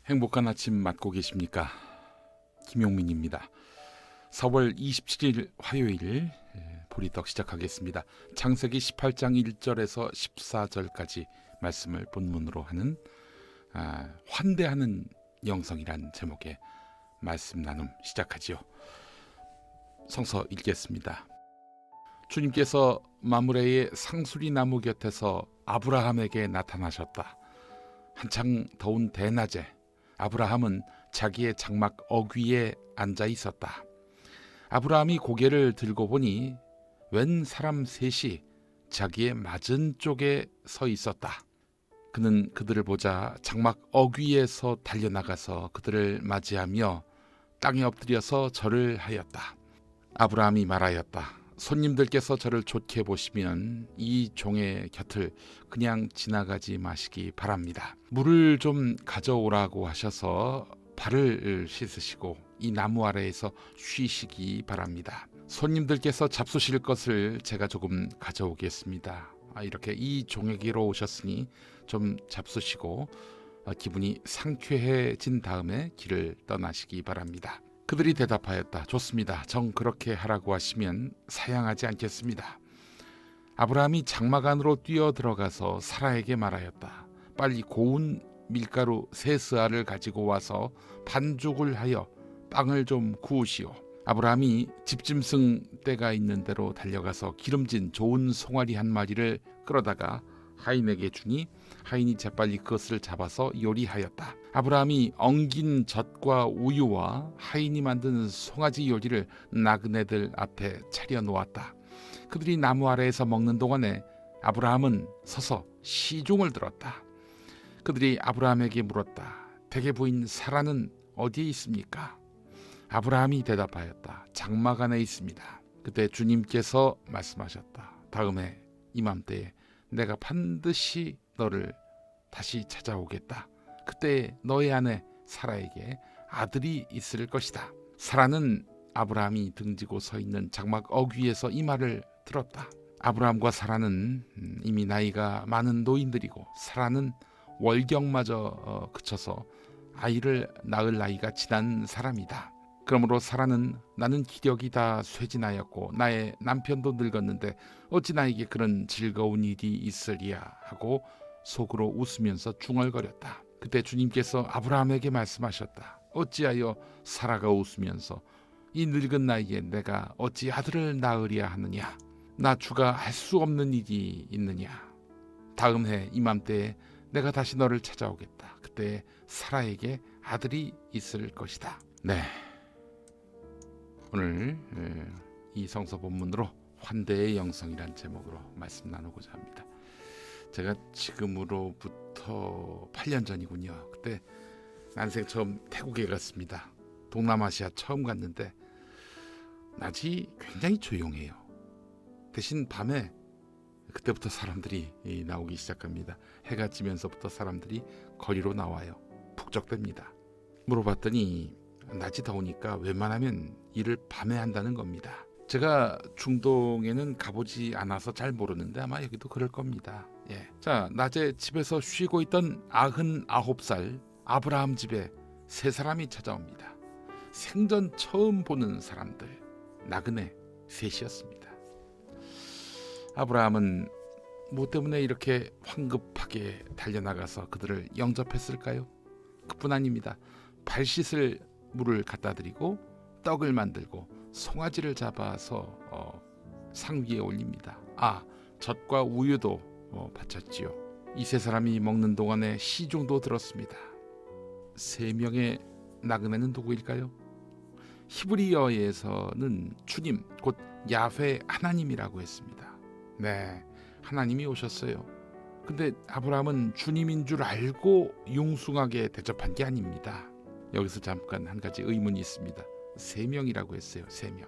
행복한 아침 맞고 계십니까? 김용민입니다. 4월 27일 화요일 보리떡 시작하겠습니다. 창세기 18장 1절에서 14절까지 말씀을 본문으로 하는 환대하는 영성이란 제목의 말씀 나눔 시작하지요. 성서 읽겠습니다. 주님께서 마므레의 상수리 나무 곁에서 아브라함에게 나타나셨다. 한창 더운 대낮에 아브라함은 자기의 장막 어귀에 앉아 있었다. 아브라함이 고개를 들고 보니 웬 사람 셋이 자기의 맞은 쪽에 서 있었다. 그는 그들을 보자 장막 어귀에서 달려나가서 그들을 맞이하며 땅에 엎드려서 절을 하였다. 아브라함이 말하였다. 손님들께서 저를 좋게 보시면 이 종의 곁을 그냥 지나가지 마시기 바랍니다. 물을 좀 가져오라고 하셔서 발을 씻으시고 이 나무 아래에서 쉬시기 바랍니다. 손님들께서 잡수실 것을 제가 조금 가져오겠습니다. 이렇게 이 종에게로 오셨으니 좀 잡수시고 기분이 상쾌해진 다음에 길을 떠나시기 바랍니다. 그들이 대답하였다. 좋습니다. 정 그렇게 하라고 하시면 사양하지 않겠습니다. 아브라함이 장막 안으로 뛰어 들어가서 사라에게 말하였다. 빨리 고운 밀가루 3스아를 가지고 와서 반죽을 하여 빵을 좀 구우시오. 아브라함이 집짐승 떼가 있는 대로 달려가서 기름진 좋은 송아리 한 마리를 끌어다가 하인에게 주니 하인이 재빨리 그것을 잡아서 요리하였다. 아브라함이 엉긴 젖과 우유와 하인이 만든 송아지 요리를 나그네들 앞에 차려 놓았다. 그들이 나무 아래에서 먹는 동안에 아브라함은 서서 시종을 들었다. 그들이 아브라함에게 물었다. 대개 부인 사라는 어디에 있습니까? 아브라함이 대답하였다. 장막 안에 있습니다. 그때 주님께서 말씀하셨다. 다음에 이맘때에 내가 반드시 너를 다시 찾아오겠다. 그때 너의 아내 사라에게 아들이 있을 것이다. 사라는 아브라함이 등지고 서 있는 장막 어귀에서 이 말을 들었다. 아브라함과 사라는 이미 나이가 많은 노인들이고 사라는 월경마저 그쳐서 아이를 낳을 나이가 지난 사람이다. 그러므로 사라는 나는 기력이 다 쇠진하였고 나의 남편도 늙었는데 어찌 나에게 그런 즐거운 일이 있으리야 하고 속으로 웃으면서 중얼거렸다. 그때 주님께서 아브라함에게 말씀하셨다. 어찌하여 사라가 웃으면서 이 늙은 나이에 내가 어찌 아들을 낳으랴 하느냐. 나 주가 할 수 없는 일이 있느냐. 다음 해 이맘때에 내가 다시 너를 찾아오겠다. 그때 사라에게 아들이 있을 것이다. 네, 오늘 이 성서 본문으로 환대의 영성이란 제목으로 말씀 나누고자 합니다. 제가 지금으로부터 8년 전이군요. 그때 난생 처음 태국에 갔습니다. 동남아시아 처음 갔는데 낮이 굉장히 조용해요. 대신 밤에 그때부터 사람들이 나오기 시작합니다. 해가 지면서부터 사람들이 거리로 나와요. 북적댑니다. 물어봤더니 낮이 더우니까 웬만하면 일을 밤에 한다는 겁니다. 제가 중동에는 가보지 않아서 잘 모르는데 아마 여기도 그럴 겁니다. 자, 낮에 집에서 쉬고 있던 99살 아브라함 집에 3사람이 찾아옵니다. 생전 처음 보는 사람들, 나그네 셋이었습니다. 아브라함은 뭐 때문에 이렇게 황급하게 달려나가서 그들을 영접했을까요? 그뿐 아닙니다. 발 씻을 물을 갖다 드리고 떡을 만들고 송아지를 잡아서 상 위에 올립니다. 젖과 우유도 바쳤지요. 이 3사람이 먹는 동안에 시종도 들었습니다. 3명의 나그네는 누구일까요? 히브리어에서는 주님, 곧 야훼 하나님이라고 했습니다. 네, 하나님이 오셨어요. 근데 아브라함은 주님인 줄 알고 융숭하게 대접한 게 아닙니다. 여기서 잠깐 한 가지 의문이 있습니다. 3명이라고 했어요. 3명.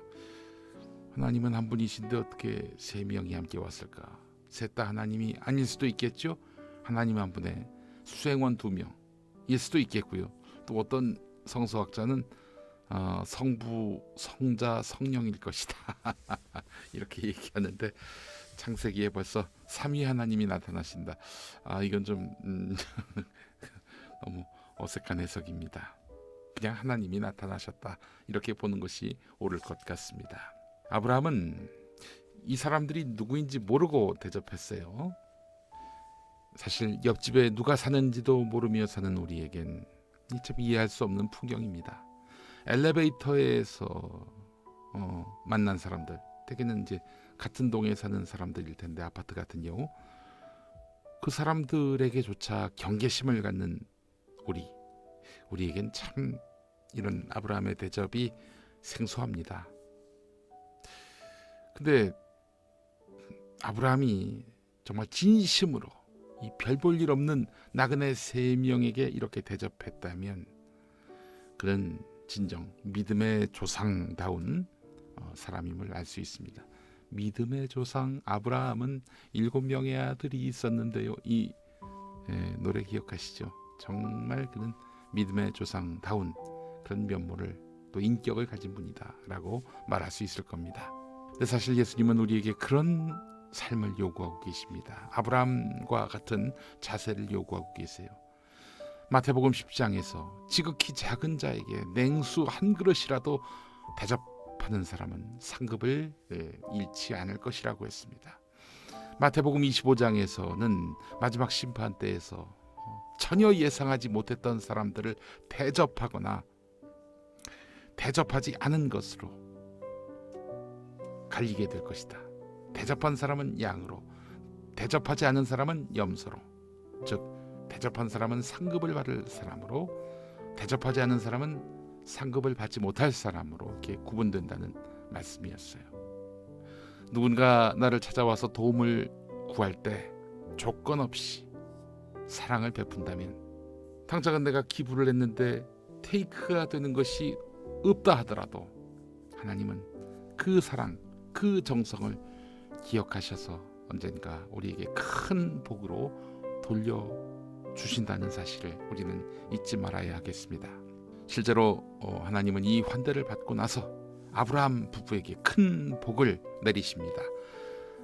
하나님은 한 분이신데 어떻게 3명이 함께 왔을까? 셋 다 하나님이 아닐 수도 있겠죠. 하나님 한 분에 수행원 2명일 수도 있겠고요. 또 어떤 성서학자는 성부, 성자, 성령일 것이다 이렇게 얘기하는데 창세기에 벌써 삼위 하나님이 나타나신다. 이건 좀 너무 어색한 해석입니다. 그냥 하나님이 나타나셨다 이렇게 보는 것이 옳을 것 같습니다. 아브라함은 이 사람들이 누구인지 모르고 대접했어요. 사실 옆집에 누가 사는지도 모르며 사는 우리에겐 참 이해할 수 없는 풍경입니다. 엘리베이터에서 만난 사람들, 대개는 이제 같은 동에 사는 사람들일 텐데, 아파트 같은 경우 그 사람들에게조차 경계심을 갖는 우리에겐 참 이런 아브라함의 대접이 생소합니다. 근데 아브라함이 정말 진심으로 이 별 볼 일 없는 나그네 3명에게 이렇게 대접했다면 그는 진정 믿음의 조상다운 사람임을 알 수 있습니다. 믿음의 조상 아브라함은 7명의 아들이 있었는데요. 이 노래 기억하시죠? 정말 그는 믿음의 조상다운 그런 면모를 또 인격을 가진 분이다 라고 말할 수 있을 겁니다. 근데 사실 예수님은 우리에게 그런 삶을 요구하고 계십니다. 아브라함과 같은 자세를 요구하고 계세요. 마태복음 10장에서 지극히 작은 자에게 냉수 한 그릇이라도 대접하는 사람은 상급을 잃지 않을 것이라고 했습니다. 마태복음 25장에서는 마지막 심판 때에서 전혀 예상하지 못했던 사람들을 대접하거나 대접하지 않은 것으로 갈리게 될 것이다. 대접한 사람은 양으로, 대접하지 않은 사람은 염소로, 즉 대접한 사람은 상급을 받을 사람으로, 대접하지 않은 사람은 상급을 받지 못할 사람으로 이렇게 구분된다는 말씀이었어요. 누군가 나를 찾아와서 도움을 구할 때 조건 없이 사랑을 베푼다면, 당장은 내가 기부를 했는데 테이크가 되는 것이 없다 하더라도 하나님은 그 사랑, 그 정성을 기억하셔서 언젠가 우리에게 큰 복으로 돌려주신다는 사실을 우리는 잊지 말아야 하겠습니다. 실제로 하나님은 이 환대를 받고 나서 아브라함 부부에게 큰 복을 내리십니다.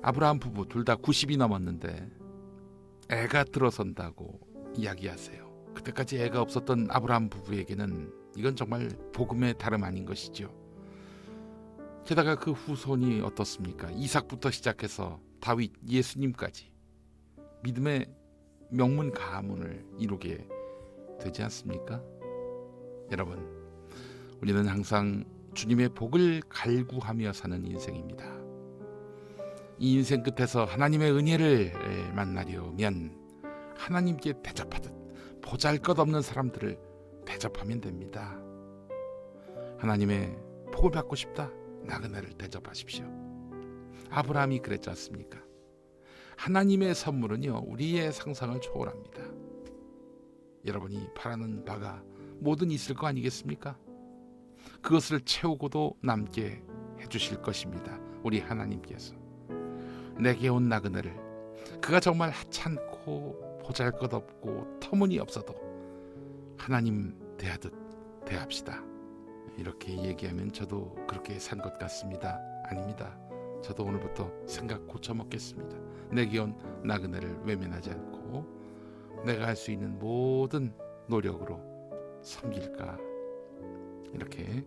아브라함 부부 둘 다 90이 넘었는데 애가 들어선다고 이야기하세요. 그때까지 애가 없었던 아브라함 부부에게는 이건 정말 복음의 다름 아닌 것이죠. 게다가 그 후손이 어떻습니까? 이삭부터 시작해서 다윗, 예수님까지 믿음의 명문 가문을 이루게 되지 않습니까? 여러분, 우리는 항상 주님의 복을 갈구하며 사는 인생입니다. 이 인생 끝에서 하나님의 은혜를 만나려면 하나님께 대접하듯 보잘것없는 사람들을 대접하면 됩니다. 하나님의 복을 받고 싶다? 나그네를 대접하십시오. 아브라함이 그랬지 않습니까? 하나님의 선물은요, 우리의 상상을 초월합니다. 여러분이 바라는 바가 뭐든 있을 거 아니겠습니까? 그것을 채우고도 남게 해주실 것입니다. 우리 하나님께서 내게 온 나그네를, 그가 정말 하찮고 보잘것없고 터무니없어도 하나님 대하듯 대합시다. 이렇게 얘기하면 저도 그렇게 산 것 같습니다. 아닙니다. 저도 오늘부터 생각 고쳐먹겠습니다. 내게 온 나그네를 외면하지 않고 내가 할 수 있는 모든 노력으로 섬길까, 이렇게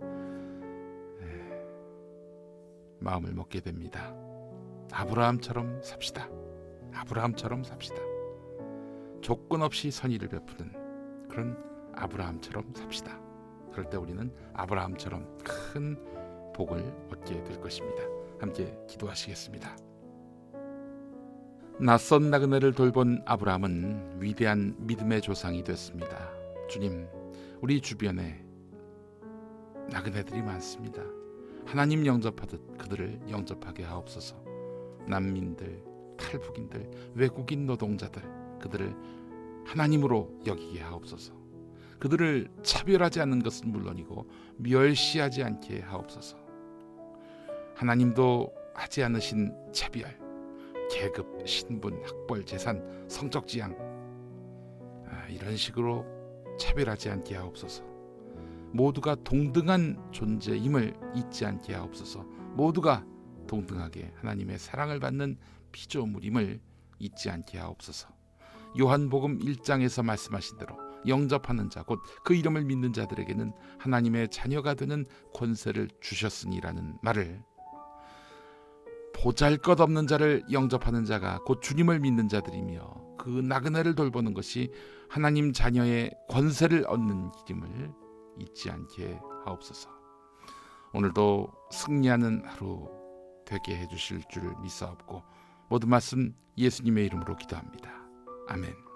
마음을 먹게 됩니다. 아브라함처럼 삽시다. 아브라함처럼 삽시다. 조건 없이 선의를 베푸는 그런 아브라함처럼 삽시다. 그럴 때 우리는 아브라함처럼 큰 복을 얻게 될 것입니다. 함께 기도하시겠습니다. 낯선 나그네를 돌본 아브라함은 위대한 믿음의 조상이 됐습니다. 주님, 우리 주변에 나그네들이 많습니다. 하나님 영접하듯 그들을 영접하게 하옵소서. 난민들, 탈북인들, 외국인 노동자들, 그들을 하나님으로 여기게 하옵소서. 그들을 차별하지 않는 것은 물론이고 멸시하지 않게 하옵소서. 하나님도 하지 않으신 차별, 계급, 신분, 학벌, 재산, 성적 지향, 이런 식으로 차별하지 않게 하옵소서. 모두가 동등한 존재임을 잊지 않게 하옵소서. 모두가 동등하게 하나님의 사랑을 받는 피조물임을 잊지 않게 하옵소서. 요한복음 1장에서 말씀하신 대로 영접하는 자, 곧 그 이름을 믿는 자들에게는 하나님의 자녀가 되는 권세를 주셨으니라는 말을 보잘것없는 자를 영접하는 자가 곧 주님을 믿는 자들이며 그 나그네를 돌보는 것이 하나님 자녀의 권세를 얻는 길임을 잊지 않게 하옵소서. 오늘도 승리하는 하루 되게 해주실 줄 믿사옵고 모든 말씀 예수님의 이름으로 기도합니다. 아멘.